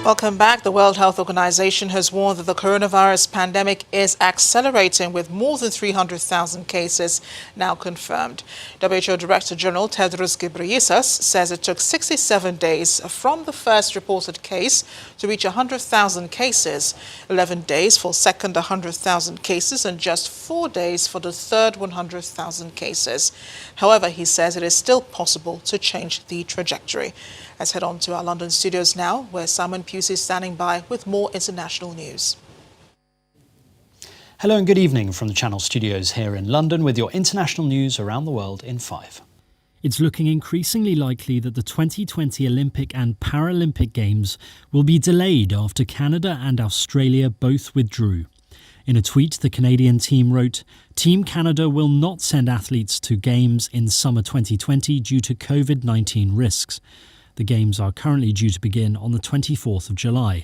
Welcome back. The World Health Organization has warned that the coronavirus pandemic is accelerating with more than 300,000 cases now confirmed. WHO Director General Tedros Ghebreyesus says it took 67 days from the first reported case to reach 100,000 cases, 11 days for second 100,000 cases, and just 4 days for the third 100,000 cases. However, he says it is still possible to change the trajectory. Let's head on to our London studios now, where Simon Pusey is standing by with more international news. Hello and good evening from the Channel studios here in London with your international news around the world in 5. It's looking increasingly likely that the 2020 Olympic and Paralympic Games will be delayed after Canada and Australia both withdrew. In a tweet, the Canadian team wrote, "Team Canada will not send athletes to Games in summer 2020 due to COVID-19 risks." The Games are currently due to begin on the 24th of July.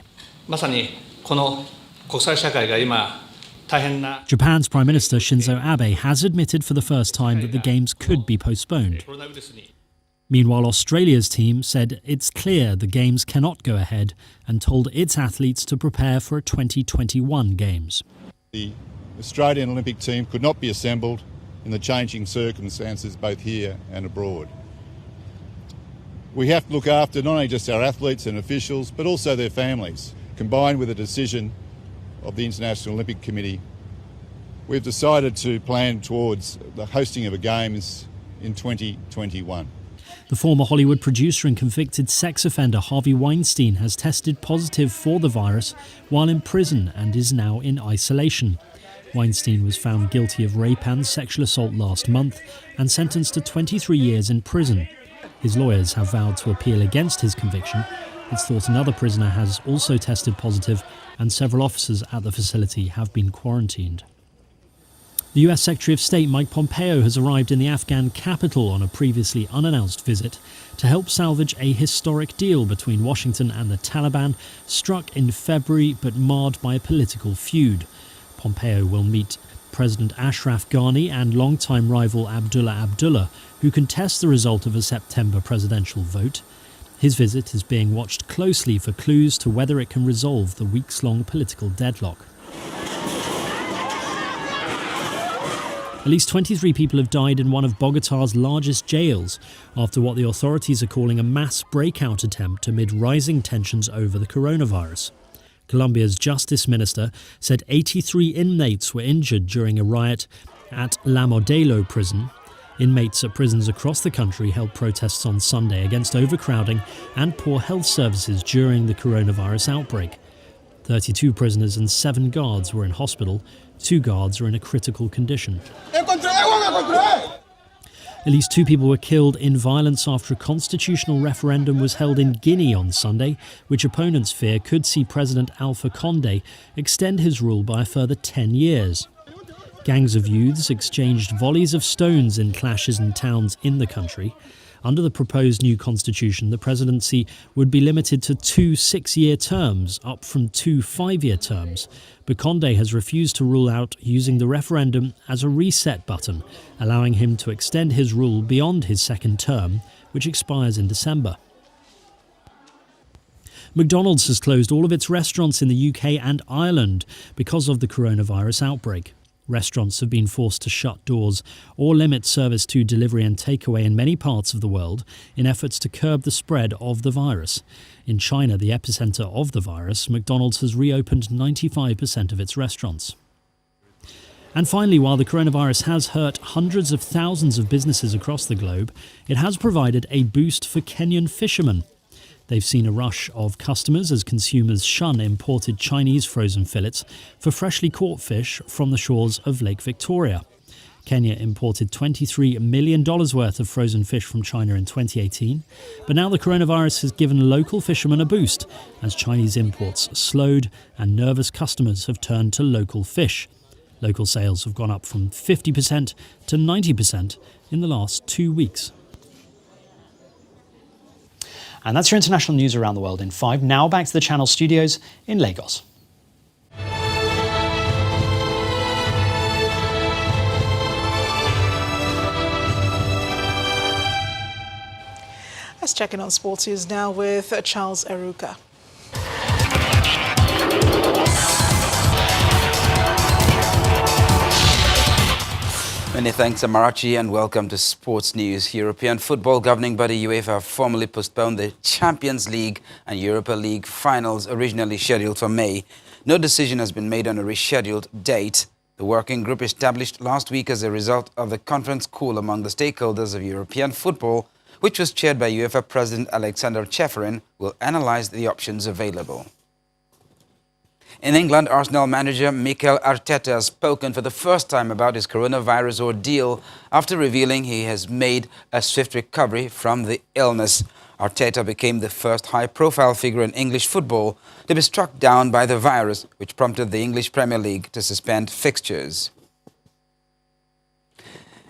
Japan's Prime Minister Shinzo Abe has admitted for the first time that the Games could be postponed. Meanwhile, Australia's team said it's clear the Games cannot go ahead and told its athletes to prepare for a 2021 Games. The Australian Olympic team could not be assembled in the changing circumstances both here and abroad. We have to look after not only just our athletes and officials, but also their families. Combined with a decision of the International Olympic Committee, we've decided to plan towards the hosting of a Games in 2021. The former Hollywood producer and convicted sex offender Harvey Weinstein has tested positive for the virus while in prison and is now in isolation. Weinstein was found guilty of rape and sexual assault last month and sentenced to 23 years in prison. His lawyers have vowed to appeal against his conviction. It's thought another prisoner has also tested positive and several officers at the facility have been quarantined. The US Secretary of State Mike Pompeo has arrived in the Afghan capital on a previously unannounced visit to help salvage a historic deal between Washington and the Taliban, struck in February but marred by a political feud. Pompeo will meet President Ashraf Ghani and longtime rival Abdullah Abdullah, who contest the result of a September presidential vote. His visit is being watched closely for clues to whether it can resolve the weeks-long political deadlock. At least 23 people have died in one of Bogotá's largest jails after what the authorities are calling a mass breakout attempt amid rising tensions over the coronavirus. Colombia's justice minister said 83 inmates were injured during a riot at La Modelo prison. Inmates at prisons across the country held protests on Sunday against overcrowding and poor health services during the coronavirus outbreak. 32 prisoners and 7 guards were in hospital. 2 guards are in a critical condition. At least 2 people were killed in violence after a constitutional referendum was held in Guinea on Sunday, which opponents fear could see President Alpha Condé extend his rule by a further 10 years. Gangs of youths exchanged volleys of stones in clashes in towns in the country. Under the proposed new constitution, the presidency would be limited to 2 6-year terms, up from 2 5-year terms. But Condé has refused to rule out using the referendum as a reset button, allowing him to extend his rule beyond his second term, which expires in December. McDonald's has closed all of its restaurants in the UK and Ireland because of the coronavirus outbreak. Restaurants have been forced to shut doors or limit service to delivery and takeaway in many parts of the world in efforts to curb the spread of the virus. In China, the epicenter of the virus, McDonald's has reopened 95% of its restaurants. And finally, while the coronavirus has hurt hundreds of thousands of businesses across the globe, it has provided a boost for Kenyan fishermen. They've seen a rush of customers as consumers shun imported Chinese frozen fillets for freshly caught fish from the shores of Lake Victoria. Kenya imported $23 million worth of frozen fish from China in 2018, but now the coronavirus has given local fishermen a boost as Chinese imports slowed and nervous customers have turned to local fish. Local sales have gone up from 50% to 90% in the last 2 weeks. And that's your international news around the world in 5. Now back to the Channel studios in Lagos. Let's check in on sports news now with Charles Eruka. Many thanks, Amarachi, and welcome to Sports News. European football governing body UEFA formally postponed the Champions League and Europa League finals originally scheduled for May. No decision has been made on a rescheduled date. The working group established last week as a result of the conference call among the stakeholders of European football, which was chaired by UEFA President Alexander Ceferin, will analyse the options available. In England, Arsenal manager Mikel Arteta has spoken for the first time about his coronavirus ordeal after revealing he has made a swift recovery from the illness. Arteta became the first high-profile figure in English football to be struck down by the virus, which prompted the English Premier League to suspend fixtures.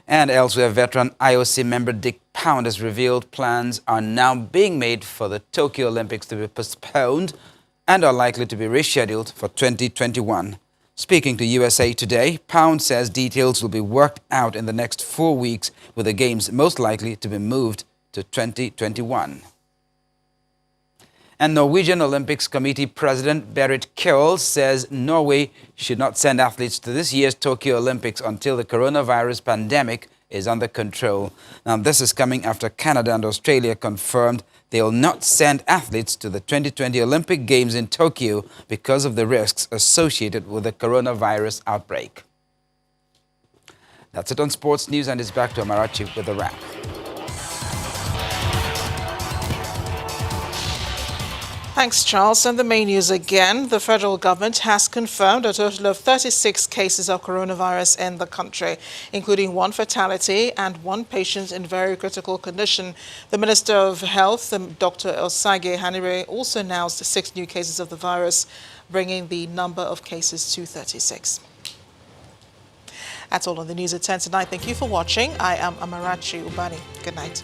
And elsewhere, veteran IOC member Dick Pound has revealed plans are now being made for the Tokyo Olympics to be postponed and are likely to be rescheduled for 2021. Speaking to USA Today, Pound says details will be worked out in the next 4 weeks, with the Games most likely to be moved to 2021. And Norwegian Olympics Committee President Berit Kjøll says Norway should not send athletes to this year's Tokyo Olympics until the coronavirus pandemic is under control. Now, this is coming after Canada and Australia confirmed they will not send athletes to the 2020 Olympic Games in Tokyo because of the risks associated with the coronavirus outbreak. That's it on Sports News, and it's back to Amarachi with a wrap. Thanks, Charles. And the main news again. The federal government has confirmed a total of 36 cases of coronavirus in the country, including 1 fatality and 1 patient in very critical condition. The Minister of Health, Dr. Osage Hanire, also announced 6 new cases of the virus, bringing the number of cases to 36. That's all on the news at 10 tonight. Thank you for watching. I am Amarachi Ubani. Good night.